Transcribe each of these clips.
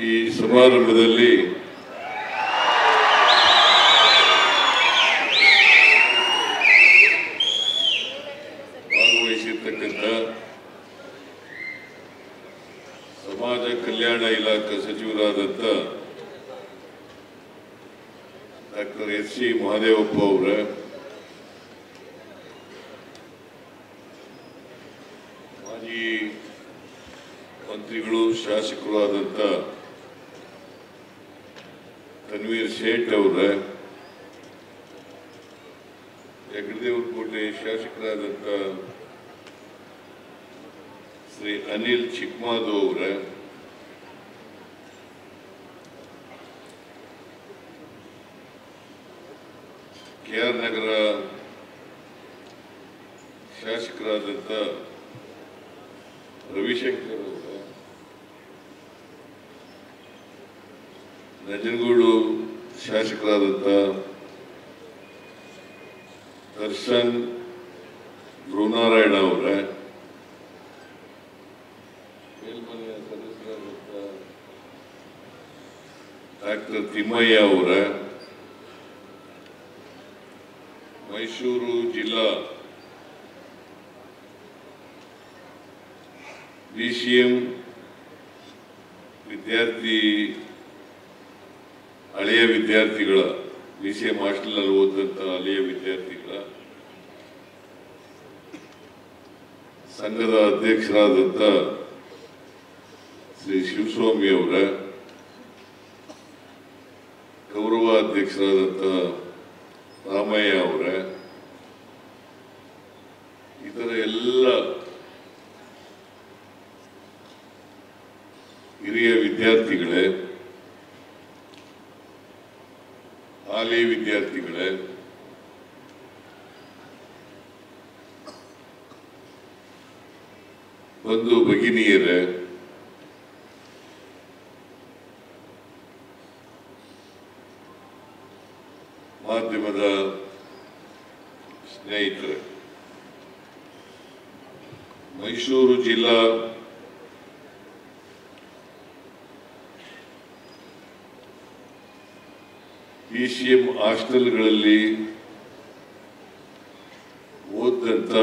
ಈ ಸಮಾರಂಭದಲ್ಲಿ ಭಾಗವಹಿಸಿರ್ತಕ್ಕಂಥ ಸಮಾಜ ಕಲ್ಯಾಣ ಇಲಾಖೆ ಸಚಿವರಾದಂಥ ಡಾಕ್ಟರ್ ಎಸ್ ಸಿ ಮಹದೇವಪ್ಪ ಅವರ, ಮಾಜಿ ಮಂತ್ರಿಗಳು ಶಾಸಕರು ಆದಂಥ ತನ್ವೀರ್ ಸೇಠ್ ಅವರ, ಯಗದೇವರಕೋಟೆ ಶಾಸಕರಾದಂಥ ಶ್ರೀ ಅನಿಲ್ ಚಿಕ್ಮಾದು ಅವರ, ಕೆಆರ್ ನಗರ ಶಾಸಕರಾದಂಥ ರವಿಶಂಕರ್ ಅವರ, ನಂಜನಗೂಡು ಶಾಸಕರಾದಂಥ ದರ್ಶನ್ ಧ್ರುವನಾರಾಯಣ ಅವರ, ಮೇಲ್ಮನೆಯ ಸದಸ್ಯರಾದಂಥ ಡಾಕ್ಟರ್ ತಿಮ್ಮಯ್ಯ ಅವರ, ಮೈಸೂರು ಜಿಲ್ಲಾ BCM ವಿದ್ಯಾರ್ಥಿ ಹಳೆಯ ವಿದ್ಯಾರ್ಥಿಗಳ BCM ಹಾಸ್ಟೆಲ್ನಲ್ಲಿ ಓದಂತ ಹಳೆಯ ವಿದ್ಯಾರ್ಥಿಗಳ ಸಂಘದ ಅಧ್ಯಕ್ಷರಾದಂಥ ಶ್ರೀ ಶಿವಸ್ವಾಮಿ ಅವರ, ಗೌರವ ಅಧ್ಯಕ್ಷರಾದಂಥ ರಾಮಯ್ಯ ಅವರ, ಇತರ ಎಲ್ಲ ಹಿರಿಯ ವಿದ್ಯಾರ್ಥಿಗಳೇ, ಹಾಲಿ ವಿದ್ಯಾರ್ಥಿಗಳೇ, ಬಂಧು ಭಗಿನಿಯರೇ, ಮಾಧ್ಯಮದ ಸ್ನೇಹಿತರೆ, ಮೈಸೂರು ಜಿಲ್ಲಾ BCM ಹಾಸ್ಟೆಲ್ಗಳಲ್ಲಿ ಓದಂತ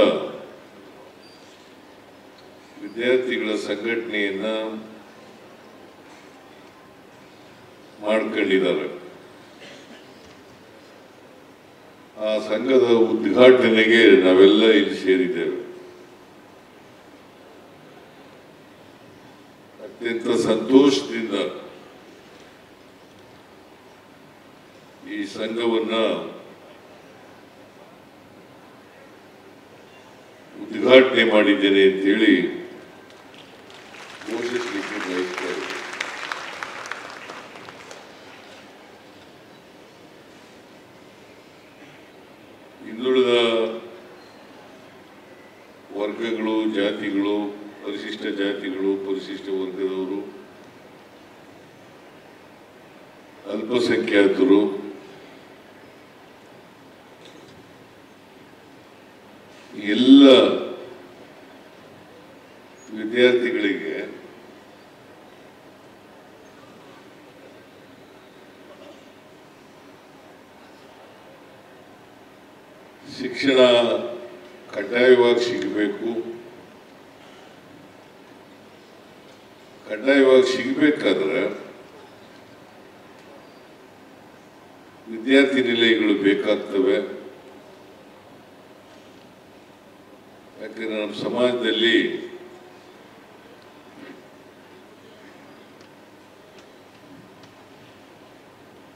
ವಿದ್ಯಾರ್ಥಿಗಳ ಸಂಘಟನೆಯನ್ನ ಮಾಡ್ಕೊಂಡಿದ್ದಾರೆ. ಆ ಸಂಘದ ಉದ್ಘಾಟನೆಗೆ ನಾವೆಲ್ಲ ಇಲ್ಲಿ ಸೇರಿದ್ದೇವೆ. ಅತ್ಯಂತ ಸಂತೋಷದಿಂದ ಈ ಸಂಘವನ್ನ ಉದ್ಘಾಟನೆ ಮಾಡಿದ್ದೇನೆ ಅಂತೇಳಿ ಘೋಷಿಸಲಿಕ್ಕೆ ಬಯಸ್ತಾರೆ. ಹಿಂದುಳಿದ ವರ್ಗಗಳು, ಜಾತಿಗಳು, ಪರಿಶಿಷ್ಟ ಜಾತಿಗಳು, ಪರಿಶಿಷ್ಟ ವರ್ಗದವರು, ಅಲ್ಪಸಂಖ್ಯಾತರು, ಎಲ್ಲ ವಿದ್ಯಾರ್ಥಿಗಳಿಗೆ ಶಿಕ್ಷಣ ಕಡ್ಡಾಯವಾಗಿ ಸಿಗಬೇಕು. ಕಡ್ಡಾಯವಾಗಿ ಸಿಗಬೇಕಾದ್ರೆ ವಿದ್ಯಾರ್ಥಿ ನಿಲಯಗಳು ಬೇಕಾಗ್ತವೆ. ಯಾಕಂದ್ರೆ ನಮ್ಮ ಸಮಾಜದಲ್ಲಿ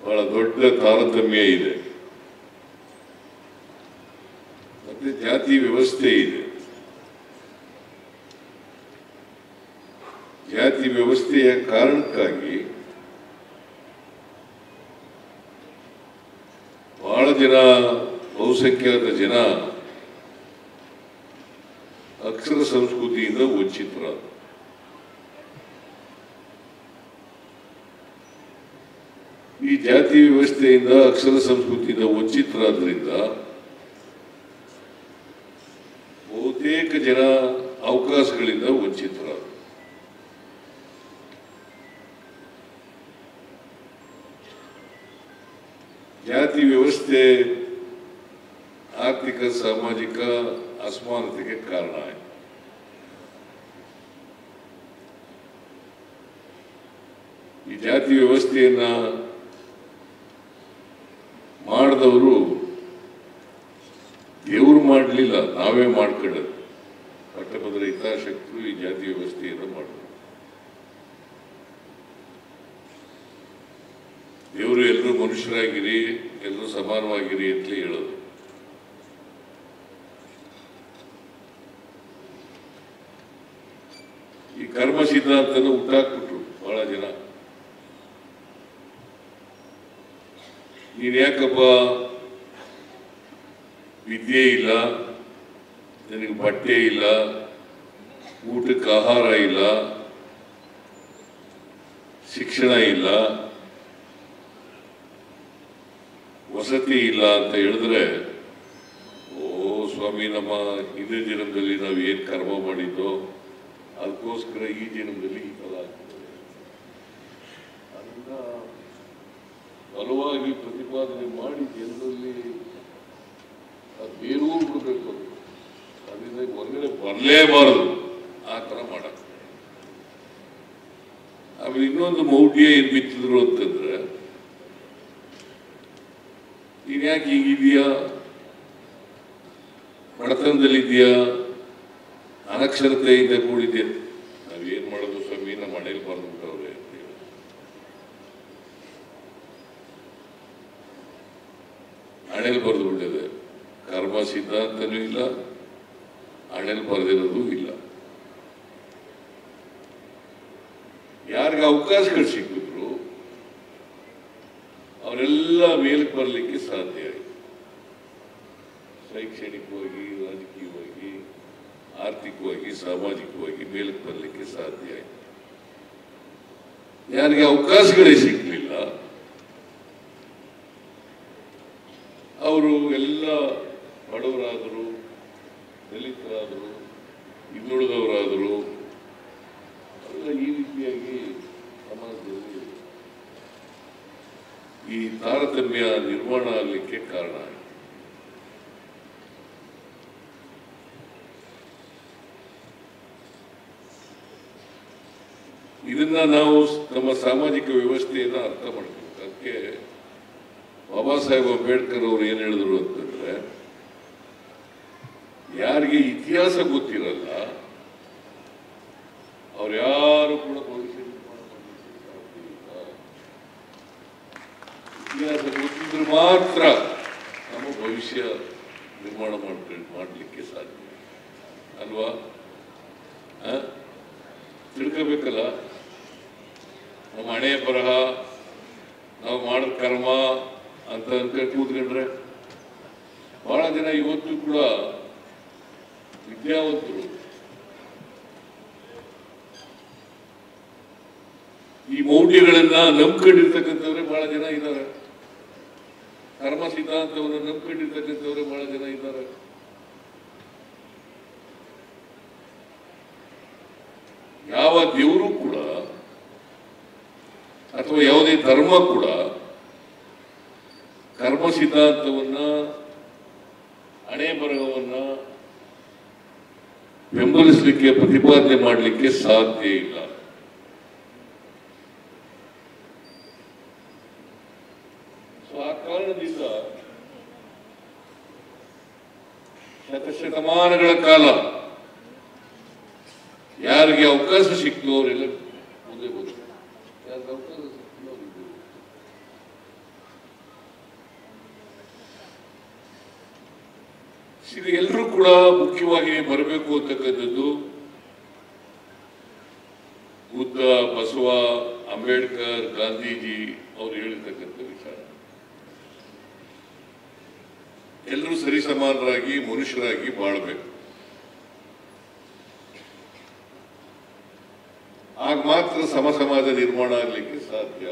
ಬಹಳ ದೊಡ್ಡ ತಾರತಮ್ಯ ಇದೆ, ಮತ್ತೆ ಜಾತಿ ವ್ಯವಸ್ಥೆ ಇದೆ. ಜಾತಿ ವ್ಯವಸ್ಥೆಯ ಕಾರಣಕ್ಕಾಗಿ ಬಹಳ ಜನ, ಬಹುಸಂಖ್ಯಾತ ಜನ ಅಕ್ಷರ ಸಂಸ್ಕೃತಿಯಿಂದ ವಂಚಿತರಾದ. ಈ ಜಾತಿ ವ್ಯವಸ್ಥೆಯಿಂದ, ಅಕ್ಷರ ಸಂಸ್ಕೃತಿಯಿಂದ ವಂಚಿತರಾದ್ರಿಂದ ಬಹುತೇಕ ಜನ ಅವಕಾಶಗಳಿಂದ ವಂಚಿತರಾದರು. ಜಾತಿ ವ್ಯವಸ್ಥೆ ಆರ್ಥಿಕ ಸಾಮಾಜಿಕ ಅಸಮಾನತೆಗೆ ಕಾರಣ ಆಯಿತು. ಈ ಜಾತಿ ವ್ಯವಸ್ಥೆಯನ್ನ ಮಾಡಿದವರು ದೇವರು ಮಾಡಲಿಲ್ಲ, ನಾವೇ ಮಾಡ್ಕೊಳ್ಳೋದು. ಪಟ್ಟಭದ್ರ ಹಿತಾಸಕ್ತರು ಈ ಜಾತಿ ವ್ಯವಸ್ಥೆಯನ್ನು ಮಾಡಿದ್ರು. ದೇವರು ಎಲ್ಲರೂ ಮನುಷ್ಯರಾಗಿರಿ, ಎಲ್ಲರೂ ಸಮಾನವಾಗಿರಿ ಅಂತಲೇ ಹೇಳೋದು. ಈ ಕರ್ಮ ಸಿದ್ಧಾಂತನ ಹುಟ್ಟಾಕ್ಬಿಟ್ರು ಬಹಳ ಜನ. ನೀನ್ ಯಾಕಪ್ಪ ವಿದ್ಯೆ ಇಲ್ಲ, ನಿನಗೆ ಬಟ್ಟೆ ಇಲ್ಲ, ಊಟಕ್ಕೆ ಆಹಾರ ಇಲ್ಲ, ಶಿಕ್ಷಣ ಇಲ್ಲ, ವಸತಿ ಇಲ್ಲ ಅಂತ ಹೇಳಿದ್ರೆ, ಓ ಸ್ವಾಮಿ, ನಮ್ಮ ಹಿಂದಿನ ಜನ್ಮದಲ್ಲಿ ನಾವು ಏನ್ ಕರ್ಮ ಮಾಡಿದ್ದೋ ಅದಕ್ಕೋಸ್ಕರ ಈ ಜನ್ಮದಲ್ಲಿ ಈ ಫಲ ಆಗ್ತದೆ. ಅದನ್ನ ಬಲವಾಗಿ ಪ್ರತಿಪಾದನೆ ಮಾಡಿ ಜನರಲ್ಲಿ ಬೇರೂ ಬಿಡಬೇಕು, ಅದರಿಂದ ಹೊರಗಡೆ ಬರಲೇಬಾರದು, ಆ ತರ ಮಾಡಕ್. ಆಮೇಲೆ ಇನ್ನೊಂದು ಮೌಢ್ಯ ಏನ್ ಬಿತ್ತಿದ್ರು ಅಂತಂದ್ರೆ, ನೀನ್ ಯಾಕೆ ಹೀಗಿದೆಯಾ, ಬಡತನದಲ್ಲಿದೆಯಾ, ಅನಕ್ಷರತೆಯಿಂದ ಕೂಡಿದೆ, ನಾವೇನ್ ಮಾಡೋದು ಸ್ವಾಮಿ, ನಮ್ಮ ಮನೇಲಿ ಬರ್ದ್ಬಿಟ್ಟವ್ರೆ ಅಂತ ಹೇಳಿ. ಹಣೆಯಲ್ಲಿ ಬರೆದು ಬಿಟ್ಟಿದೆ. ಕರ್ಮ ಸಿದ್ಧಾಂತನೂ ಇಲ್ಲ, ಹಣೆಯಲ್ಲಿ ಬರೆದಿರೋದು ಇಲ್ಲ. ಯಾರಿಗೆ ಅವಕಾಶಗಳು ಸಿಕ್ಕಿದ್ರು ಅವರೆಲ್ಲ ಮೇಲಕ್ಕೆ ಬರಲಿಕ್ಕೆ ಸಾಧ್ಯ ಆಯಿತು. ಶೈಕ್ಷಣಿಕವಾಗಿ, ರಾಜಕೀಯವಾಗಿ, ಆರ್ಥಿಕವಾಗಿ, ಸಾಮಾಜಿಕವಾಗಿ ಮೇಲಕ್ಕೆ ಬರಲಿಕ್ಕೆ ಸಾಧ್ಯ ಆಯಿತು. ಯಾರಿಗೆ ಅವಕಾಶಗಳೇ ಸಿಕ್ಕಲಿಲ್ಲ ಅವರು ಎಲ್ಲ ಬಡವರಾದರು, ದಲಿತರಾದರು, ಹಿಂದುಳಿದವರಾದರು, ಎಲ್ಲ ಈ ರೀತಿಯಾಗಿ ಸಮಾಜದಲ್ಲಿ ಈ ತಾರತಮ್ಯ ನಿರ್ಮಾಣ ಆಗಲಿಕ್ಕೆ ಕಾರಣ ಆಯಿತು. ಇದನ್ನ ನಾವು ನಮ್ಮ ಸಾಮಾಜಿಕ ವ್ಯವಸ್ಥೆಯನ್ನು ಅರ್ಥ ಮಾಡ್ತೀವಿ. ಅದಕ್ಕೆ ಬಾಬಾ ಸಾಹೇಬ್ ಅಂಬೇಡ್ಕರ್ ಅವರು ಏನ್ ಹೇಳಿದ್ರು ಅಂತಂದ್ರೆ, ಯಾರಿಗೆ ಇತಿಹಾಸ ಗೊತ್ತಿರಲ್ಲ ಅವ್ರು ಯಾರು ಕೂಡ ಭವಿಷ್ಯ ನಿರ್ಮಾಣ ಮಾಡಲಿಕ್ಕೆ ಸಾಧ್ಯ ಇಲ್ಲ. ಇತಿಹಾಸ ಗೊತ್ತಿದ್ರೆ ಮಾತ್ರ ನಮ್ಮ ಭವಿಷ್ಯ ನಿರ್ಮಾಣ ಮಾಡಲಿಕ್ಕೆ ಸಾಧ್ಯ ಅಲ್ವಾ? ತಿಳ್ಕೋಬೇಕಲ್ಲ, ನಮ್ಮ ಹಣೆ ಬರಹ, ನಾವು ಮಾಡಿದ ಕರ್ಮ ಅಂತ ಅನ್ಕೊಂಡು ಕೂತ್ಕೊಂಡ್ರೆ. ಬಹಳ ಜನ ಇವತ್ತು ಕೂಡ ವಿದ್ಯಾವಂತರು ಈ ಮೌಢ್ಯಗಳನ್ನ ನಂಬ್ಕೊಂಡಿರ್ತಕ್ಕಂಥವ್ರೆ ಬಹಳ ಜನ ಇದ್ದಾರೆ. ಕರ್ಮ ಸಿದ್ಧಾಂತವನ್ನು ನಂಬ್ಕೊಂಡಿರ್ತಕ್ಕಂಥವ್ರೆ ಬಹಳ ಜನ ಇದ್ದಾರೆ. ಯಾವ ದೇವರು ಕೂಡ ಅಥವಾ ಯಾವುದೇ ಧರ್ಮ ಕೂಡ ಕರ್ಮ ಸಿದ್ಧಾಂತವನ್ನ, ಹಣೆ ಬರಹವನ್ನ ಬೆಂಬಲಿಸಲಿಕ್ಕೆ, ಪ್ರತಿಪಾದನೆ ಮಾಡಲಿಕ್ಕೆ ಸಾಧ್ಯ ಇಲ್ಲ. ಆ ಕಾರಣದಿಂದ ಶತಶತಮಾನಗಳ ಕಾಲ ಯಾರಿಗೆ ಅವಕಾಶ ಸಿಕ್ತು ಅವರೆಲ್ಲ ಮುಂದೆ ಬಂದರು. ಯಾರಿಗೆ ಅವಕಾಶ ಸಿಕ್ತು ಅವರಿಗೆ ಇದು ಎಲ್ಲರೂ ಕೂಡ ಮುಖ್ಯವಾಗಿ ಬರಬೇಕು ಅಂತಕ್ಕಂಥದ್ದು ಬುದ್ಧ, ಬಸವ, ಅಂಬೇಡ್ಕರ್, ಗಾಂಧೀಜಿ ಅವರು ಹೇಳಿರ್ತಕ್ಕಂಥ ವಿಚಾರ. ಎಲ್ಲರೂ ಸರಿಸಮಾನರಾಗಿ ಮನುಷ್ಯರಾಗಿ ಬಾಳ್ಬೇಕು. ಆಗ ಮಾತ್ರ ಸಮ ಸಮಾಜ ನಿರ್ಮಾಣ ಆಗಲಿಕ್ಕೆ ಸಾಧ್ಯ.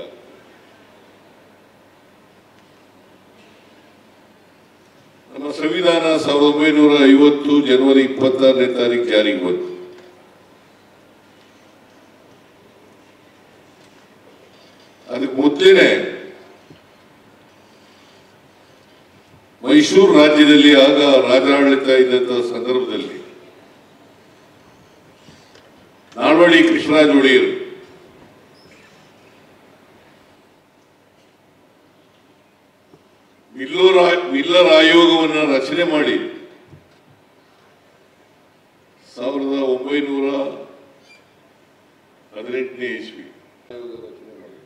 ನಮ್ಮ ಸಂವಿಧಾನ 1950 ಜನವರಿ 26ನೇ ತಾರೀಕು ಜಾರಿಗೆ ಬಂತು. ಅದಕ್ಕೆ ಮೊದಲೇನೆ ಮೈಸೂರು ರಾಜ್ಯದಲ್ಲಿ ಆಗ ರಾಜಾಡಳಿತ ಇದ್ದಂತಹ ಸಂದರ್ಭದಲ್ಲಿ ನಾಲ್ವಡಿ ಕೃಷ್ಣರಾಜ ಒಡೆಯರ್ ಮಿಲ್ಲರ್ ಆಯೋಗವನ್ನು ರಚನೆ ಮಾಡಿ 1918ನೇ ಇಸ್ವಿ ಆಯೋಗ ರಚನೆ ಮಾಡಿ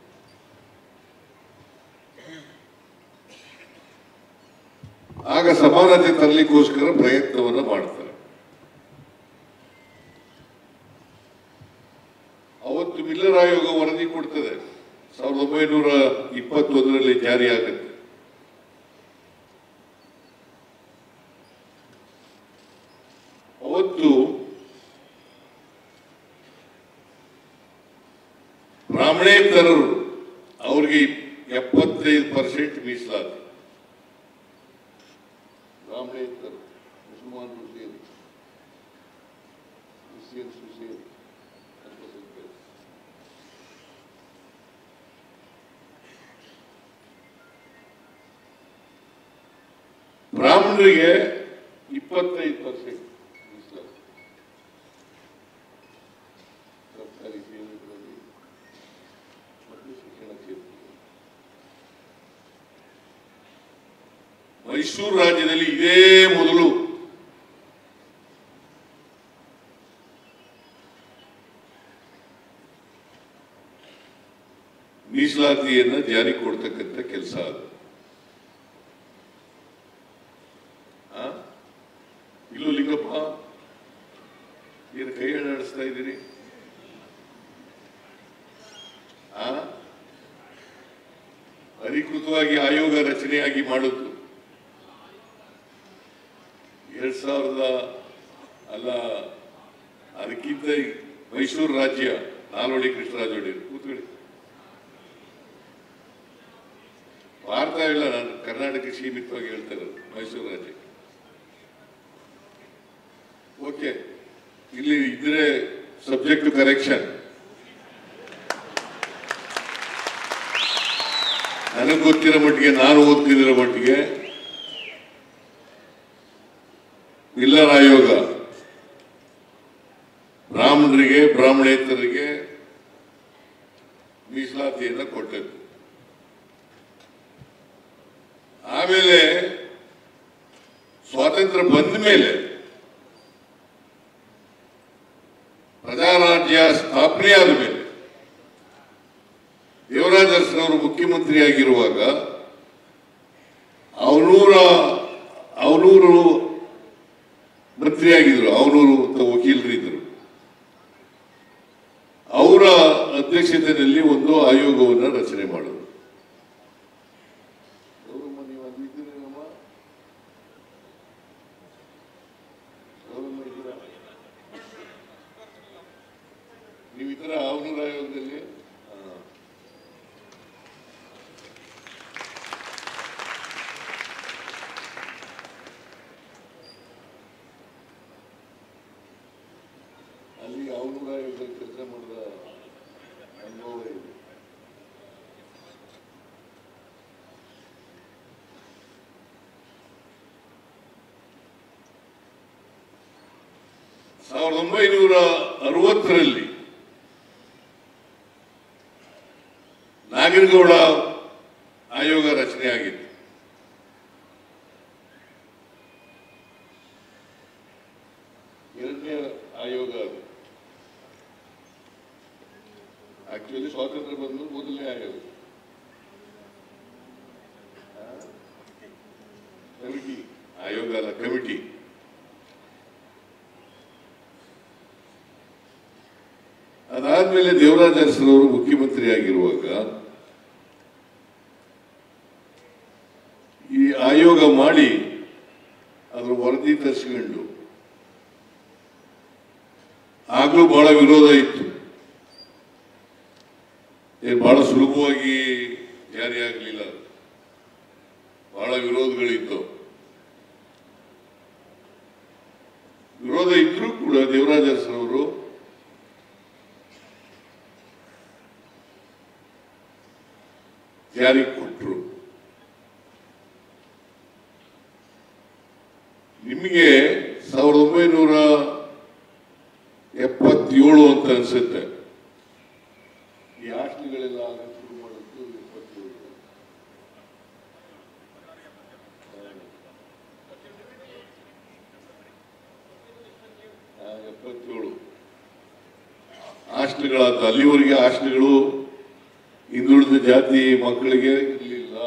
ಆಗ ಸಮಾನತೆ ತರಲಿಕ್ಕೋಸ್ಕರ ಪ್ರಯತ್ನವನ್ನು ಮಾಡ್ತಾರೆ. ಅವತ್ತು ಮಿಲ್ಲರ್ ಆಯೋಗ ವರದಿ ಕೊಡ್ತದೆ, 1921ರಲ್ಲಿ ಜಾರಿ ಆಗುತ್ತೆ. ಅವತ್ತು ಬ್ರಾಹ್ಮಣೇತರರು ಅವ್ರಿಗೆ 75% ಮೀಸಲಾತಿ. ಬ್ರಾಹ್ಮಣೇತರರು ಮುಸಲ್ಮಾನರು ಸೇರಿ ಕ್ರಿಶ್ಚಿಯನ್ಸ್ ಸೇರಿ ಬ್ರಾಹ್ಮಣರಿಗೆ 25% ಸರ್ಕಾರಿ ಸೇವೆಗಳಲ್ಲಿ ಮತ್ತು ಶಿಕ್ಷಣ ಕ್ಷೇತ್ರದಲ್ಲಿ. ಮೈಸೂರು ರಾಜ್ಯದಲ್ಲಿ ಇದೇ ಮೊದಲು ಮೀಸಲಾತಿಯನ್ನ ಜಾರಿ ಕೊಡ್ತಕ್ಕಂಥ ಕೆಲಸ ಅದು. ಇಲ್ಲೂ ಲಿಂಗಪ್ಪ ಏನು ಕೈ ಆಡಿಸ್ತಾ ಇದ್ದೀರಿ? ಅಧಿಕೃತವಾಗಿ ಆಯೋಗ ರಚನೆಯಾಗಿ ಮಾಡುದು 2000 ಅಲ್ಲ, ಅದಕ್ಕಿಂತ ಮೈಸೂರು ರಾಜ್ಯ ನಾಲ್ವಡಿ ಕೃಷ್ಣರಾಜ ಒಡೆಯರ್ ಕೂತ್ಕೊಳ್ಳಿ. ಭಾರತ ಇಲ್ಲ, ನಾನು ಕರ್ನಾಟಕ ಸೀಮಿತವಾಗಿ ಹೇಳ್ತಾ ಇರೋದು, ಮೈಸೂರು ರಾಜ್ಯ. ಓಕೆ, ಇಲ್ಲಿ ಇದ್ರೆ ಸಬ್ಜೆಕ್ಟ್ ಕರೆಕ್ಷನ್. ನನಗೆ ಗೊತ್ತಿರೋ ಮಟ್ಟಿಗೆ, ನಾನು ಓದ್ತಿರೋ ಮಟ್ಟಿಗೆ ಮಿಲ್ಲರ್ ಆಯೋಗ ಬ್ರಾಹ್ಮಣರಿಗೆ ಬ್ರಾಹ್ಮಣೇತರರಿಗೆ ಮೀಸಲಾತಿಯನ್ನು ಕೊಟ್ಟದ್ದು. ಆಮೇಲೆ ಸ್ವಾತಂತ್ರ್ಯ ಬಂದ ಮೇಲೆ ಪ್ರಜಾರಾಜ್ಯ ಸ್ಥಾಪನೆ ಆದ ಮೇಲೆ ದೇವರಾಜ ಅರಸನವರು ಮುಖ್ಯಮಂತ್ರಿಯಾಗಿರುವಾಗ ಅವನೂರು ಮಂತ್ರಿಯಾಗಿದ್ರು, ಅವನೂರು ವಕೀಲರಿದ್ದರು. ಅವರ ಅಧ್ಯಕ್ಷತೆಯಲ್ಲಿ ಒಂದು ಆಯೋಗವನ್ನು ರಚನೆ ಮಾಡಿದ್ರು. ನೀವಿತರ ಅವನೂರು ಆಯೋಗದಲ್ಲಿ ಅಲ್ಲಿ ಅವನೂರು ಆಯೋಗದಲ್ಲಿ ಕೆಲಸ ಮಾಡಿದ ಅನುಭವ ಇದೆ. ಸಾವಿರದ 1960ರಲ್ಲಿ ನಾಗನಗೌಡ ಆಯೋಗ ರಚನೆ ಆಗಿತ್ತು. ಎರಡನೇ ಆಯೋಗ ಅದು. ಆಕ್ಚುಲಿ ಸ್ವಾತಂತ್ರ್ಯ ಬಂದು ಮೊದಲನೇ ಆಯೋಗ. ಕಮಿಟಿ ಆಯೋಗ ಅಲ್ಲ, ಕಮಿಟಿ. ಅದಾದ್ಮೇಲೆ ದೇವರಾಜ ಅರಸನವರು ಮುಖ್ಯಮಂತ್ರಿ ಆಗಿರುವಾಗ ಈ ಆಯೋಗ ಮಾಡಿ ಅದರ ವರದಿ ತರಿಸಿಕೊಂಡು, ಆಗ್ಲೂ ಬಹಳ ವಿರೋಧ ಇತ್ತು. ಬಹಳ ಸುಲಭವಾಗಿ ಜಾರಿಯಾಗಲಿಲ್ಲ, ಬಹಳ ವಿರೋಧಗಳಿತ್ತು. ವಿರೋಧ ಇದ್ರೂ ಕೂಡ ದೇವರಾಜ ಅರಸನವರು ಜಾರಿ ಕೊಟ್ಟರು. ನಿಮಗೆ 1977 ಅಂತ ಅನ್ಸುತ್ತೆ ಈ ಹಾಸ್ಟೆಲ್ಗಳೆಲ್ಲ ಶುರು ಮಾಡೋದು 77 ಹಾಸ್ಟೆಲ್ಗಳಾದ ಅಲ್ಲಿವರೆಗೆ ಹಾಸ್ಟೆಲ್ಗಳು ಹಿಂದುಳಿದ ಜಾತಿ ಮಕ್ಕಳಿಗೆ ಇರಲಿಲ್ಲ.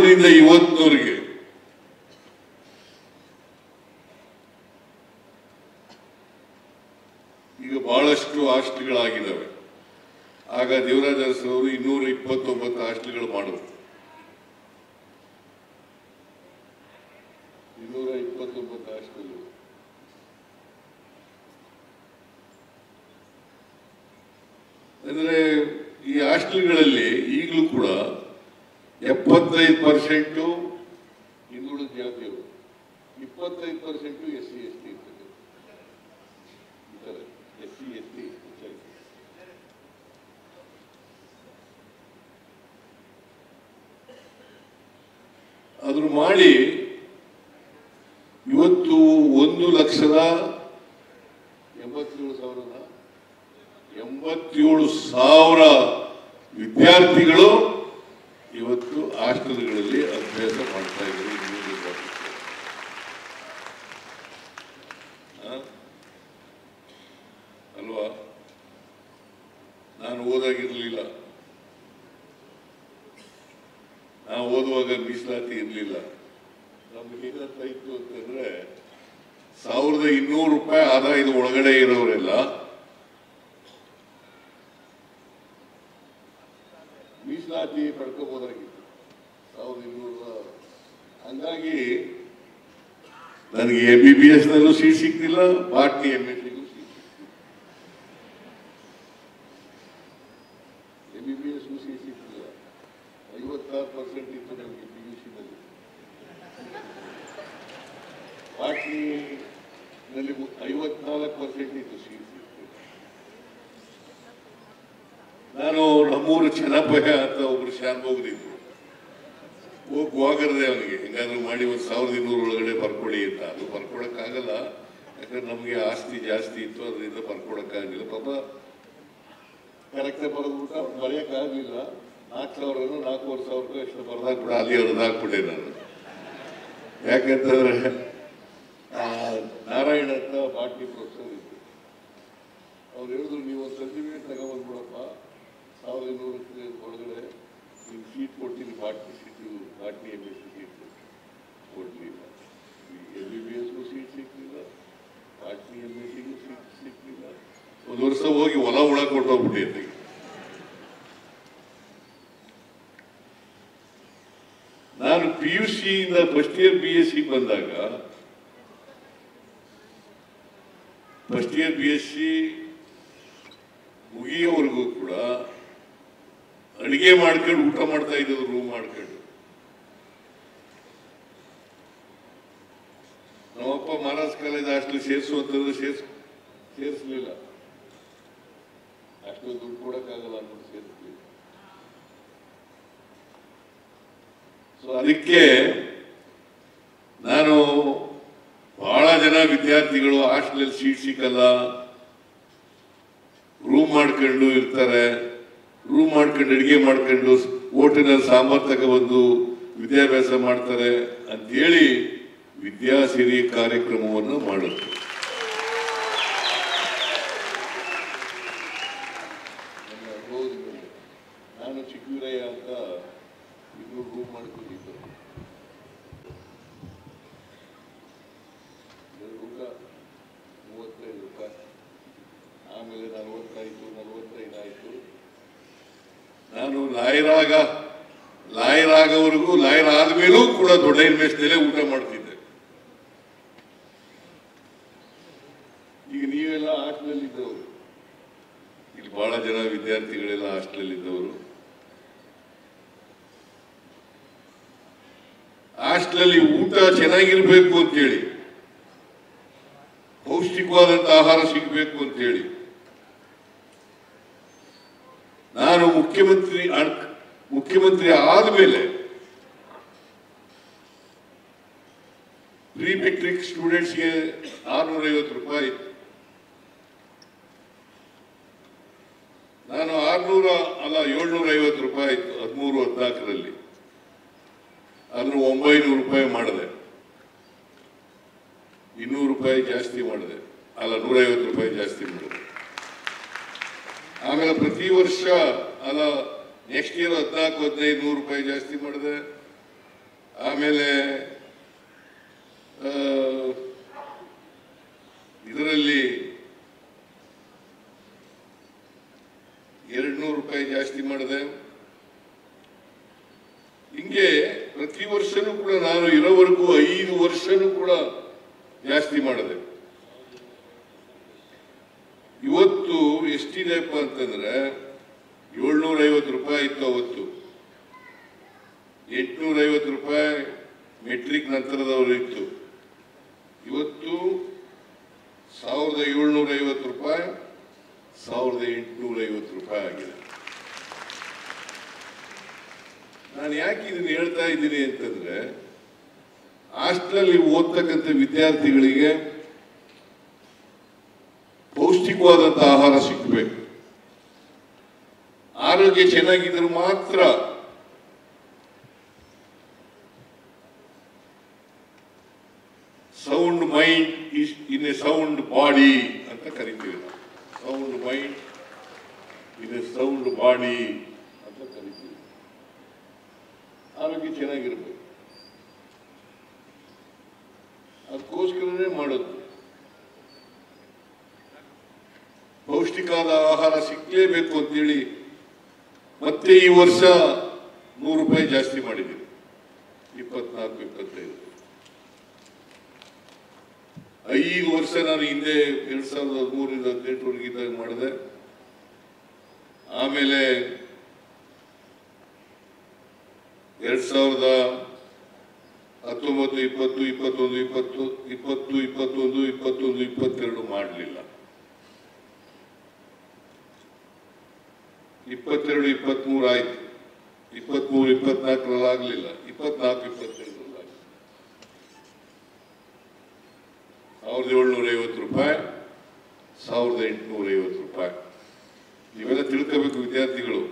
ರಿಂದ ಇವತ್ತಿನವರೆಗೆ ಈಗ ಬಹಳಷ್ಟು ಹಾಸ್ಟೆಲ್ಗಳಾಗಿದ್ದಾವೆ. ಆಗ ದೇವರಾಜ ಅರಸರವರು 229 ಹಾಸ್ಟೆಲ್ಗಳು ಮಾಡಿದ್ರು. 229 ಹಾಸ್ಟೆಲ್ಗಳು. ಅಂದ್ರೆ ಈ ಹಾಸ್ಟೆಲ್ಗಳಲ್ಲಿ ಈಗಲೂ ಕೂಡ 75% ಹಿಂದುಳಿದ ಜಾತಿಯವರು, 25% SC ST ಇರ್ತದೆ. SC ST ಅದ್ರ ಮಾಡಿ ಇವತ್ತು 1,87,000 ವಿದ್ಯಾರ್ಥಿಗಳು ಇವತ್ತು ಹಾಸ್ಟೆಲ್ಗಳಲ್ಲಿ ಅಭ್ಯಾಸ ಮಾಡ್ತಾ ಇದ್ದಾರೆ. ಅಲ್ವಾ? ನಾನು ಓದಾಗಿರ್ಲಿಲ್ಲ, ನಾವು ಓದುವಾಗ ಮೀಸಲಾತಿ ಇರಲಿಲ್ಲ. ನಮ್ಗೆ ಏನಾಗ್ತಾಯಿತ್ತು ಅಂತಂದ್ರೆ 1,200 ರೂಪಾಯಿ ಆದಾಯದ ಒಳಗಡೆ ಇರೋರೆಲ್ಲ ಮೀಸಲಾತಿ ಪಡ್ಕೋಬಹುದಾಗಿತ್ತು. 1,200. ಹಂಗಾಗಿ ನನಗೆ MBBS ನಲ್ಲೂ ಸೀಟ್ ಸಿಕ್ತಿಲ್ಲ, ಬಾಟ್ನಿ MSCಗೂ ಸೀಟ್ ಸಿಕ್ತಿಲ್ಲ. MBBS ಸೀಟ್ ಸಿಕ್ತಿಲ್ಲ. 56% ಇತ್ತು ನನಗೆ PUC ನಲ್ಲಿ. ಬಾಟ್ನಿನಲ್ಲಿ 54% ಇತ್ತು ಸೀಟ್. ನಾನು ನಮ್ಮೂರು ಚೆನ್ನಪ್ಪಯ್ಯ ಅಂತ ಒಬ್ರು ಶಾನ್ಭೋಗದಿದ್ರು, ಹೋಗದೆ ಅವನಿಗೆ ಹೆಂಗಾದ್ರೂ ಮಾಡಿ 1,200 ಒಳಗಡೆ ಬರ್ಕೊಡಿ ಅಂತ. ಅದು ಬರ್ಕೊಡಕ್ಕಾಗಲ್ಲ, ಯಾಕಂದ್ರೆ ನಮ್ಗೆ ಆಸ್ತಿ ಜಾಸ್ತಿ ಇತ್ತು, ಅದರಿಂದ ಬರ್ಕೊಡಕ್ಕಾಗಲಿಲ್ಲ. ಪಾಪ ಕರೆಕ್ಟ್ ಬರೆದ್ಬಿಟ್ಟ, ಬರೆಯಕ್ಕಾಗಲಿಲ್ಲ. 4,000 4,500 ಎಷ್ಟು ಬರ್ದಾಕ್ಬಿಡ, ಅಲ್ಲಿ ಹೊರದಾಕ್ಬಿಟ್ಟೆ ನಾನು. ಯಾಕಂತಂದ್ರೆ ನಾರಾಯಣ ಅಂತ ಬಾಟ್ನಿ ಪ್ರೊಫೆಸರ್ ಇತ್ತು. ಅವ್ರು ಹೇಳಿದ್ರು, ನೀವು ಒಂದು ಸರ್ಟಿಫಿಕೇಟ್ ತಗೊಂಡ್ಬಿಡಪ್ಪ, 1,200 ಒಳಗಡೆ ನಿಮ್ಗೆ ಸೀಟ್ ಕೊಡ್ತೀನಿ, botany seat, botany MSc seat ಕೊಡಲಿಲ್ಲ. MBBSಗೂ ಸೀಟ್ ಸಿಕ್ಲಿಲ್ಲ, ಬಾಟ್ನಿ MScಗೂ ಸೀಟ್ ಸಿಕ್ಲಿಲ್ಲ. ಒಂದು ವರ್ಷ ಹೋಗಿ ಹೊಲ ಒಳಗೆ ಕೊಟ್ಟೋಗ್ಬಿಟ್ಟೆ. ನಾನು PUC ಇಂದ ಫಸ್ಟ್ ಇಯರ್ BSc ಬಂದಾಗ, ಫಸ್ಟ್ ಇಯರ್ BSc ಮುಗಿಯೋವರೆಗೂ ಕೂಡ ಅಡಿಗೆ ಮಾಡ್ಕೊಂಡು ಊಟ ಮಾಡ್ತಾ ಇದ್ದದ್ದು, ರೂಮ್ ಮಾಡ್ಕೊಂಡು. ನಮ್ಮಪ್ಪ ಮಹಾರಾಜ್ ಕಾಲೇಜ್ ಹಾಸ್ಟೆಲ್ ಸೇರಿಸು ಅಂತಂದ್ರೆ ಸೇರಿಸಲಿಲ್ಲ. ಅಷ್ಟು ದುಡ್ಡು ಕೊಡಕ್ಕಾಗಲ್ಲ ಅಂದ್ಬಿಟ್ಟು ಸೇರಿಸಲಿಲ್ಲ. ಸೊ ಅದಕ್ಕೆ ನಾನು ಬಹಳ ಜನ ವಿದ್ಯಾರ್ಥಿಗಳು ಹಾಸ್ಟೆಲ್ ಸೀಟ್ ಸಿಕ್ಕಲ್ಲ, ರೂಮ್ ಮಾಡ್ಕೊಂಡು ಇರ್ತಾರೆ, ರೂಮ್ ಮಾಡ್ಕೊಂಡು ಅಡಿಗೆ ಮಾಡ್ಕೊಂಡು ಹೋಟೆಲ್ನಲ್ಲಿ ಸಾಂಬಾರ್ ತಗೊಬಂದು ವಿದ್ಯಾಭ್ಯಾಸ ಮಾಡ್ತಾರೆ ಅಂತೇಳಿ ವಿದ್ಯಾಸಿರಿ ಕಾರ್ಯಕ್ರಮವನ್ನು ಮಾಡುತ್ತೆ. ನಾನು ಚಿಕ್ಕವೀರಯ್ಯ ಅಂತ ಇದು ರೂಮ್ ಮಾಡ್ಕೊಂಡಿದ್ದು, ಊಟ 35 ರೂಪಾಯಿ, ಆಮೇಲೆ 45 ಆಯಿತು. ನಾನು ಲಾಯರಾಗವರೆಗೂ, ಲಾಯರ್ ಆದ್ಮೇಲೂ ಕೂಡ ದೊಡ್ಡ ಇನ್ವೆಸ್ಟ್ನಲ್ಲೇ ಊಟ ಮಾಡ್ತಿದ್ದೆ. ಈಗ ನೀವೆಲ್ಲ ಹಾಸ್ಟೆಲ್ ಇದ್ದವರು, ಇಲ್ಲಿ ಬಹಳ ಜನ ವಿದ್ಯಾರ್ಥಿಗಳೆಲ್ಲ ಹಾಸ್ಟೆಲ್ ಇದ್ದವರು. ಹಾಸ್ಟೆಲಲ್ಲಿ ಊಟ ಚೆನ್ನಾಗಿರ್ಬೇಕು ಅಂತೇಳಿ, ಪೌಷ್ಟಿಕವಾದಂತ ಆಹಾರ ಸಿಗಬೇಕು ಅಂತೇಳಿ ನಾನು ಮುಖ್ಯಮಂತ್ರಿ ಆದಮೇಲೆ ಪ್ರೀ ಮೆಟ್ರಿಕ್ ಸ್ಟೂಡೆಂಟ್ಸ್ಗೆ 650 ರೂಪಾಯಿ ಇತ್ತು. ನಾನು 750 ರೂಪಾಯಿ ಇತ್ತು 13-14ರಲ್ಲಿ. ಅದನ್ನು 900 ರೂಪಾಯಿ ಮಾಡಿದೆ, 200 ರೂಪಾಯಿ ಜಾಸ್ತಿ ಮಾಡಿದೆ, 150 ರೂಪಾಯಿ ಜಾಸ್ತಿ ಮಾಡಿದೆ. ಆಮೇಲೆ ಪ್ರತಿ ವರ್ಷ ನೆಕ್ಸ್ಟ್ ಇಯರ್ 14-15 ರೂಪಾಯಿ ಜಾಸ್ತಿ ಮಾಡಿದೆ. ಆಮೇಲೆ ಇದರಲ್ಲಿ 200 ರೂಪಾಯಿ ಜಾಸ್ತಿ ಮಾಡಿದೆ. ಹಿಂಗೆ ಪ್ರತಿ ವರ್ಷನೂ ಕೂಡ ನಾನು ಇರೋವರೆಗೂ 5 ವರ್ಷನೂ ಕೂಡ ಜಾಸ್ತಿ ಮಾಡಿದೆ. ಇವತ್ತು ಎಷ್ಟಿದೆಪ್ಪ ಅಂತಂದ್ರೆ 750 ರೂಪಾಯಿ ಇತ್ತು ಅವತ್ತು, 850 ರೂಪಾಯಿ ಮೆಟ್ರಿಕ್ ನಂತರದವರು ಇತ್ತು. ಇವತ್ತು 1750 ರೂಪಾಯಿ, 1850 ರೂಪಾಯಿ ಆಗಿದೆ. ನಾನು ಯಾಕೆ ಇದನ್ನು ಹೇಳ್ತಾ ಇದ್ದೀನಿ ಅಂತಂದ್ರೆ, ಹಾಸ್ಟೆಲಲ್ಲಿ ಓದ್ತಕ್ಕಂಥ ವಿದ್ಯಾರ್ಥಿಗಳಿಗೆ ಪೌಷ್ಟಿಕವಾದಂಥ ಆಹಾರ ಸಿಗಬೇಕು. ಆರೋಗ್ಯ ಚೆನ್ನಾಗಿದ್ರೆ ಮಾತ್ರ sound mind is in a sound body ಅಂತ ಕರಿತೀವಿ ನಾವು. Sound mind in a sound body ಅಂತ ಕರಿತೀವಿ. ಆರೋಗ್ಯ ಚೆನ್ನಾಗಿರ್ಬೇಕು, ಅದಕ್ಕೋಸ್ಕರನೇ ಮಾಡೋದು. ಪೌಷ್ಟಿಕಾದ ಆಹಾರ ಸಿಗಲೇಬೇಕು ಅಂತೇಳಿ ಮತ್ತೆ ಈ ವರ್ಷ 100 ರೂಪಾಯಿ ಜಾಸ್ತಿ ಮಾಡಿದ್ದೀವಿ, 24-25. 5 ವರ್ಷ ನಾನು ಹಿಂದೆ 2013-18 ಇದ್ದಾಗ ಮಾಡಿದೆ. ಆಮೇಲೆ 2019, 20, 21, 22 ಮಾಡಲಿಲ್ಲ. 22, 23 ಆಯ್ತು, 23, 24 ಆಗಲಿಲ್ಲ, 24, 25 ಆಯ್ತು. 1750 ರೂಪಾಯಿ, 1850 ರೂಪಾಯಿ. ನೀವೆಲ್ಲ ತಿಳ್ಕೋಬೇಕು ವಿದ್ಯಾರ್ಥಿಗಳು.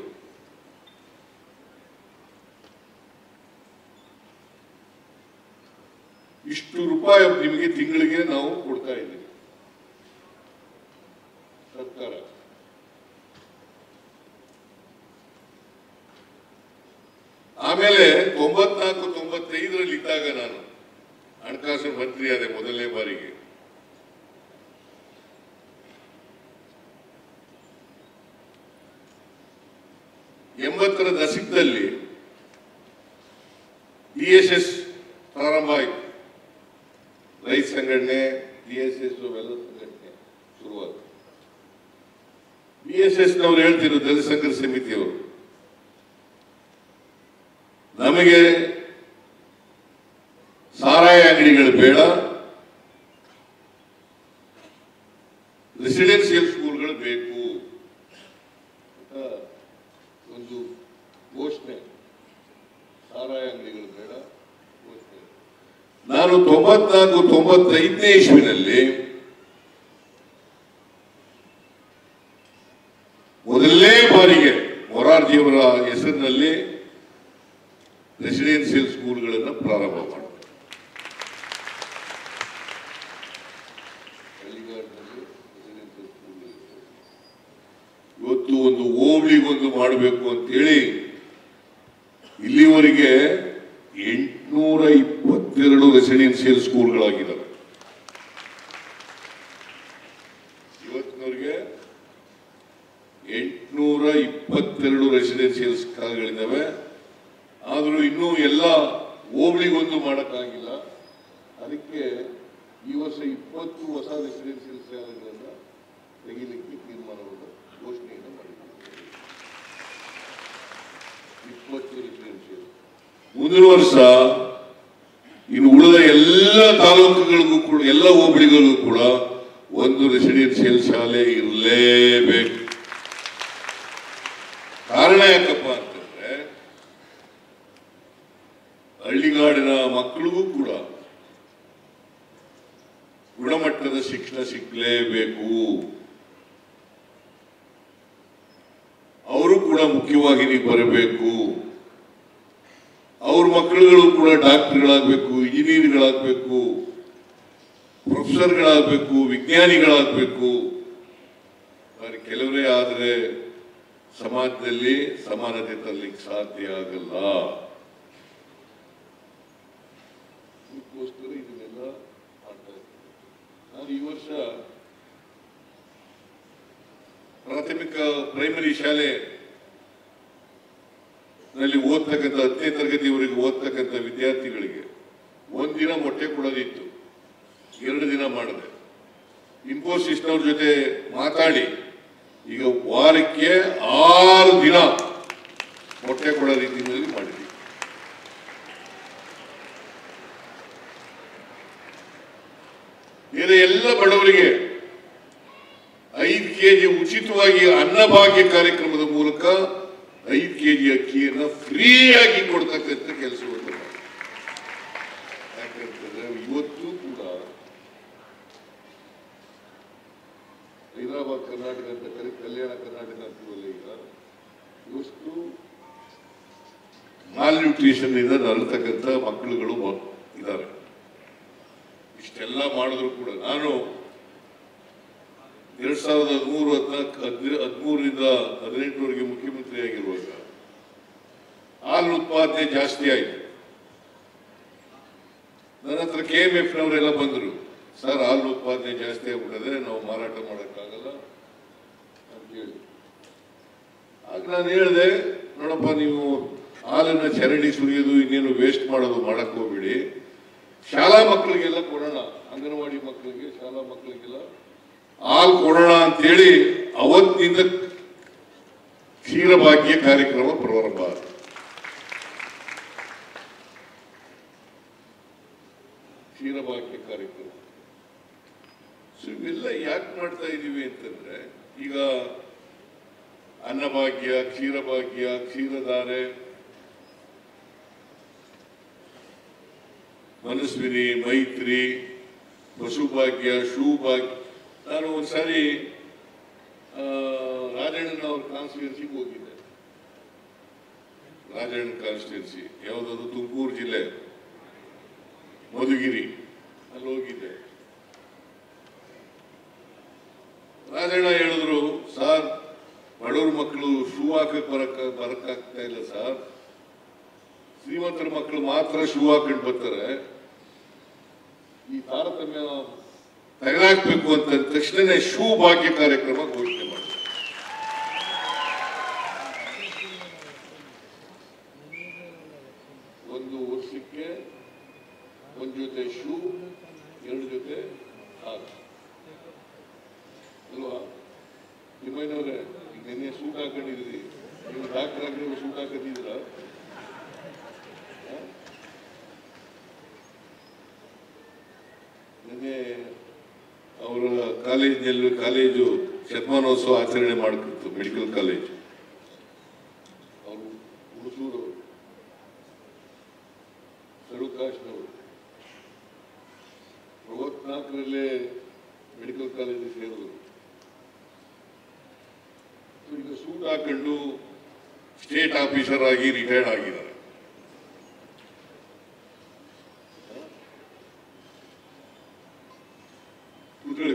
ಇಷ್ಟು ರೂಪಾಯಿ ನಿಮಗೆ ತಿಂಗಳಿಗೆ ನಾವು ಕೊಡ್ತಾ ಇದ್ದೀವಿ ಸರ್ಕಾರ. ಆಮೇಲೆ 94-95ರಲ್ಲಿ ಇದ್ದಾಗ ನಾನು ಹಣಕಾಸು ಮಂತ್ರಿ ಆದೆ ಮೊದಲನೇ ಬಾರಿಗೆ. ಎಂಬತ್ತರ ದಶಕದಲ್ಲಿ DSS ಪ್ರಾರಂಭ ಆಯಿತು. ರೈತ ಸಂಘಟನೆ, DSS ಅವೆಲ್ಲ ಸಂಘಟನೆ ಶುರುವಾಯಿತು. DSSನವ್ರು ಹೇಳ್ತಿದ್ರು, ದಲಿತ ಸಂಘರ್ಷ ಸಮಿತಿಯವರು, ನಮಗೆ ಸಾರಾಯ ಅಂಗಡಿಗಳು ಬೇಡ, ರೆಸಿಡೆನ್ಸಿಯಲ್ ಸ್ಕೂಲ್ಗಳು ಬೇಕು ಅಂತ ಒಂದು ಘೋಷಣೆ. ಸಾರಾಯ ಅಂಗಡಿಗಳು ಬೇಡ ಘೋಷಣೆ. ನಾನು 94-95ನೇ ಇಸ್ವಿನಲ್ಲಿ ಮೊದಲನೇ ಬಾರಿಗೆ ಮೊರಾರ್ಜಿಯವರ ಹೆಸರಿನಲ್ಲಿ ರೆಸಿಡೆನ್ಸಿಯಲ್ ಸ್ಕೂಲ್ಗಳನ್ನು ಪ್ರಾರಂಭ ಮಾಡಿದೆ. ಇವತ್ತು ಒಂದು ಹೋಬಳಿಗೊಂದು ಮಾಡಬೇಕು ಅಂತೇಳಿ ಇಲ್ಲಿವರೆಗೆ 822 ರೆಸಿಡೆನ್ಸಿಯಲ್ ಸ್ಕೂಲ್ಗಳಾಗಿದ್ದಾವೆ. ಇವತ್ತಿನವರೆಗೆ 822 ರೆಸಿಡೆನ್ಸಿಯಲ್ ಸ್ಕೂಲ್ಗಳಿದ್ದಾವೆ. ಆದರೂ ಇನ್ನೂ ಎಲ್ಲ ಹೋಬಳಿಗೊಂದು ಮಾಡೋಕ್ಕಾಗಿಲ್ಲ. ಅದಕ್ಕೆ ಈ ವರ್ಷ 20 ಹೊಸ ರೆಸಿಡೆನ್ಸಿಯಲ್ ಶಾಲೆಗಳನ್ನು ತೆಗಿಲಿಕ್ಕೆ ತೀರ್ಮಾನವನ್ನು ಘೋಷಣೆಯನ್ನು ಮಾಡಿದ್ದಾರೆ. 20 ರೆಸಿಡೆನ್ಸಿಯಲ್. ಮುಂದಿನ ವರ್ಷ ಇನ್ನು ಉಳಿದ ಎಲ್ಲ ತಾಲೂಕುಗಳಿಗೂ ಕೂಡ, ಎಲ್ಲ ಹೋಬಳಿಗಳಿಗೂ ಕೂಡ ಒಂದು ರೆಸಿಡೆನ್ಸಿಯಲ್ ಶಾಲೆ ಇರಲೇಬೇಕು. ಕಾರಣ ಯಾಕಪ್ಪ ಅಂತಂದ್ರೆ ಹಳ್ಳಿಗಾಡಿನ ಮಕ್ಕಳಿಗೂ ಕೂಡ ಗುಣಮಟ್ಟದ ಶಿಕ್ಷಣ ಸಿಗಲೇಬೇಕು. ಅವರು ಕೂಡ ಮುಖ್ಯವಾಗಿ ಬರಬೇಕು. ಅವ್ರ ಮಕ್ಕಳುಗಳು ಕೂಡ ಡಾಕ್ಟರ್ಗಳಾಗಬೇಕು, ಇಂಜಿನಿಯರ್ಗಳಾಗಬೇಕು, ಪ್ರೊಫೆಸರ್ಗಳಾಗಬೇಕು, ವಿಜ್ಞಾನಿಗಳಾಗಬೇಕು. ಕೆಲವರೇ ಆದರೆ ಸಮಾಜದಲ್ಲಿ ಸಮಾನತೆ ತರಲಿಕ್ಕೆ ಸಾಧ್ಯ ಆಗಲ್ಲ. ಅದಕ್ಕೋಸ್ಕರ ಇದನ್ನೆಲ್ಲ ಮಾಡ್ತಾ ಇದ್ದೀನಿ. ನಾನು ಈ ವರ್ಷ ಪ್ರಾಥಮಿಕ ಪ್ರೈಮರಿ ಶಾಲೆ ನಲ್ಲಿ ಓದ್ತಕ್ಕಂಥ 10ನೇ ತರಗತಿವರೆಗೆ ಓದ್ತಕ್ಕಂಥ ವಿದ್ಯಾರ್ಥಿಗಳಿಗೆ ಒಂದಿನ ಮೊಟ್ಟೆ ಕೊಡೋದಿತ್ತು, 2 ದಿನ ಮಾಡಿದೆ. ಇನ್ಫೋಸಿಸ್ನವ್ರ ಜೊತೆ ಮಾತಾಡಿ ಈಗ ವಾರಕ್ಕೆ 6 ದಿನ ಮೊಟ್ಟೆ ಕೊಡೋ ರೀತಿಯಲ್ಲಿ ಮಾಡಿದ್ವಿ. ಬೇರೆ ಎಲ್ಲ ಬಡವರಿಗೆ 5 ಕೆಜಿ ಉಚಿತವಾಗಿ ಅನ್ನಭಾಗ್ಯ ಕಾರ್ಯಕ್ರಮದ ಮೂಲಕ 5 ಕೆಜಿ ಅಕ್ಕಿಯನ್ನು ಫ್ರೀಯಾಗಿ ಕೊಡ್ತಕ್ಕಂಥ ಕೆಲಸವನ್ನು ಯಾಕಂತಂದ್ರೆ ಇವತ್ತು ಕೂಡ ಹೈದರಾಬಾದ್ ಕರ್ನಾಟಕ ಅಂತ ಕಲ್ಯಾಣ ಕರ್ನಾಟಕ ಅಂತೀವಲ್ಲ, ಈಗ ಇವತ್ತು ಮಾಲ್ ನ್ಯೂಟ್ರಿಷನ್ ಇಂದ ನರತಕ್ಕಂಥ ಮಕ್ಕಳುಗಳು ಇದ್ದಾರೆ. ಇಷ್ಟೆಲ್ಲ ಮಾಡಿದ್ರು ಕೂಡ ನಾನು 2013ರಿಂದ 18ರವರೆಗೆ ಮುಖ್ಯಮಂತ್ರಿ ಆಗಿರುವಾಗ ಹಾಲು ಉತ್ಪಾದನೆ ಜಾಸ್ತಿ ಆಯಿತು. ನನ್ನ ಹತ್ರ KMF ನವರೆಲ್ಲ ಬಂದರು, ಸರ್ ಹಾಲು ಉತ್ಪಾದನೆ ಜಾಸ್ತಿ ಆಗ್ಬಿಟ್ಟಿದೆ, ನಾವು ಮಾರಾಟ ಮಾಡೋಕ್ಕಾಗಲ್ಲ ಅಂತ ಹೇಳಿ. ಆಗ ನಾನು ಹೇಳಿದೆ, ನೋಡಪ್ಪ ನೀವು ಹಾಲನ್ನು ಚರಂಡಿ ಸುರಿಯೋದು ಇನ್ನೇನು ವೇಸ್ಟ್ ಮಾಡೋದು ಮಾಡಕ್ ಹೋಗ್ಬಿಡಿ, ಶಾಲಾ ಮಕ್ಕಳಿಗೆಲ್ಲ ಕೊಡೋಣ, ಅಂಗನವಾಡಿ ಮಕ್ಕಳಿಗೆ ಶಾಲಾ ಮಕ್ಕಳಿಗೆಲ್ಲ ಹಾಲು ಕೊಡೋಣ ಅಂತೇಳಿ ಅವತ್ತಿನಿಂದ ಕ್ಷೀರಭಾಗ್ಯ ಕಾರ್ಯಕ್ರಮ ಪ್ರಾರಂಭ ಆಯಿತು. ಕ್ಷೀರಭಾಗ್ಯ ಕಾರ್ಯಕ್ರಮ ಇವೆಲ್ಲ ಯಾಕೆ ಮಾಡ್ತಾ ಇದೀವಿ ಅಂತಂದ್ರೆ, ಈಗ ಅನ್ನಭಾಗ್ಯ, ಕ್ಷೀರಭಾಗ್ಯ, ಕ್ಷೀರಧಾರೆ, ಮನಸ್ವಿನಿ, ಮೈತ್ರಿ, ಪಶುಭಾಗ್ಯ, ಶೂಭಾಗ್ಯ. ನಾನು ಒಂದ್ಸಾರಿ ರಾಜಣ್ಣನ ಅವ್ರ ಕಾನ್ಸ್ಟಿಟ್ಯೂನ್ಸಿಗೆ ಹೋಗಿದ್ದೆ. ರಾಜಣ್ಣ ಕಾನ್ಸ್ಟಿಟ್ಯೂನ್ಸಿ ಯಾವುದಾದ್ರು ತುಮಕೂರು ಜಿಲ್ಲೆ ಮಧುಗಿರಿ, ಅಲ್ಲಿ ಹೋಗಿದ್ದೆ. ರಾಜಣ್ಣ ಹೇಳಿದ್ರು, ಸರ್ ಬಡವ್ರ ಮಕ್ಕಳು ಶೂ ಹಾಕಕ್ ಬರಕ್ಕಾಗ್ತಾ ಇಲ್ಲ ಸರ್, ಶ್ರೀಮಂತರ ಮಕ್ಕಳು ಮಾತ್ರ ಶೂ ಹಾಕೊಂಡು ಬರ್ತಾರೆ, ಈ ತಾರತಮ್ಯ ತೆಗೆದಾಕ್ಬೇಕು ಅಂತ ತಕ್ಷಣ ಶೂ ಭಾಗ್ಯ ಕಾರ್ಯಕ್ರಮ ಘೋಷಣೆ ಮಾಡಿದ್ರು. ಒಂದು ವರ್ಷಕ್ಕೆ 1 ಜೊತೆ ಶೂ, 2 ಜೊತೆ ಹಾಲು ಅಲ್ವಾ? ನಿಮ್ಮನವ್ರೆ, ಈಗ ನಿನ್ನೆ ಸೂಟ್ ಹಾಕೊಂಡಿದ್ರಿ, ನೀವು ಡಾಕ್ಟರ್ ಆಗಿ ಸೂಟ್ ಹಾಕೊಂಡಿದ್ರ? ನಿನ್ನೆ ಅವರ ಕಾಲೇಜು ಶತಮಾನೋತ್ಸವ ಆಚರಣೆ ಮಾಡ್ತಿತ್ತು, ಮೆಡಿಕಲ್ ಕಾಲೇಜ್. ಅವರು ಹುಣಸೂರು ಸಡುಕಾಶ್ನವರು 64ರಲ್ಲೇ ಮೆಡಿಕಲ್ ಕಾಲೇಜ್ ಸೇರಿದ್ರು. ಈಗ ಸೂಟ್ ಹಾಕೊಂಡು ಸ್ಟೇಟ್ ಆಫೀಸರ್ ಆಗಿ ರಿಟೈರ್ಡ್ ಆಗಿದ್ದಾರೆ.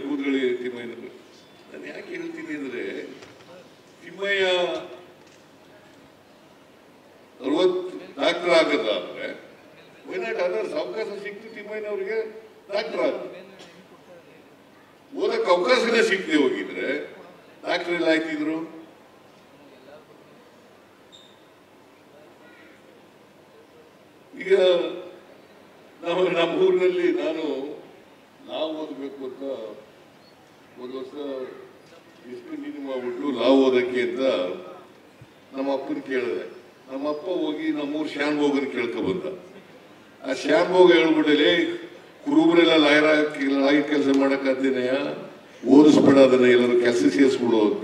ಕೂತ್ಕೊಳ್ಳಿ ತಿಮ್ಮಯ್ಯನವರು. ನಾನು ಯಾಕೆ ಹೇಳ್ತೀನಿ ಅಂದ್ರೆ, ತಿಮ್ಮಯ್ಯ 60 ಡಾಕ್ಟರ್ ಆಗದಾದ್ರೆ ವೈನಾಟ್ ಅದರ್ಸ್ ಅವಕಾಶ ಸಿಕ್ತು ತಿಮ್ಮಯ್ಯನವ್ರಿಗೆ ಡಾಕ್ಟರ್ ಆಗ. ಓದಕ್ಕೆ ಅವಕಾಶನೇ ಸಿಕ್ಕದೆ ಹೋಗಿದ್ರೆ ಡಾಕ್ಟರ್ ಎಲ್ಲ ಆಯ್ತಿದ್ರು. ಈಗ ನಮ್ಮ ಊರಿನಲ್ಲಿ ನಾವು ಓದಬೇಕು ಅಂತ ಒಂದು ವರ್ಷ ಎಷ್ಟು ನೀನು ಮಾಡ್ಬಿಟ್ಟು ನಾವು ಓದಕ್ಕೆ ಅಂತ ನಮ್ಮ ಅಪ್ಪನ ಕೇಳಿದೆ. ನಮ್ಮ ಅಪ್ಪ ಹೋಗಿ ನಮ್ಮೂರು ಶ್ಯಾನ್ಭೋಗನ್ ಕೇಳ್ಕೊ ಬಂದ. ಆ ಶ್ಯಾನ್ಭೋಗ ಹೇಳ್ಬಿಟ್ಟಲೆ, ಕುರುಬರೆಲ್ಲ ಲಾಯರ್ ಕೆಲಸ ಮಾಡಕ್ಕಾಗ್ದೇನೆಯ, ಓದಿಸ್ಬೇಡ, ಅದನ್ನ ಎಲ್ಲರೂ ಕೆಲಸ ಸೇರಿಸ್ಬಿಡು ಅಂತ.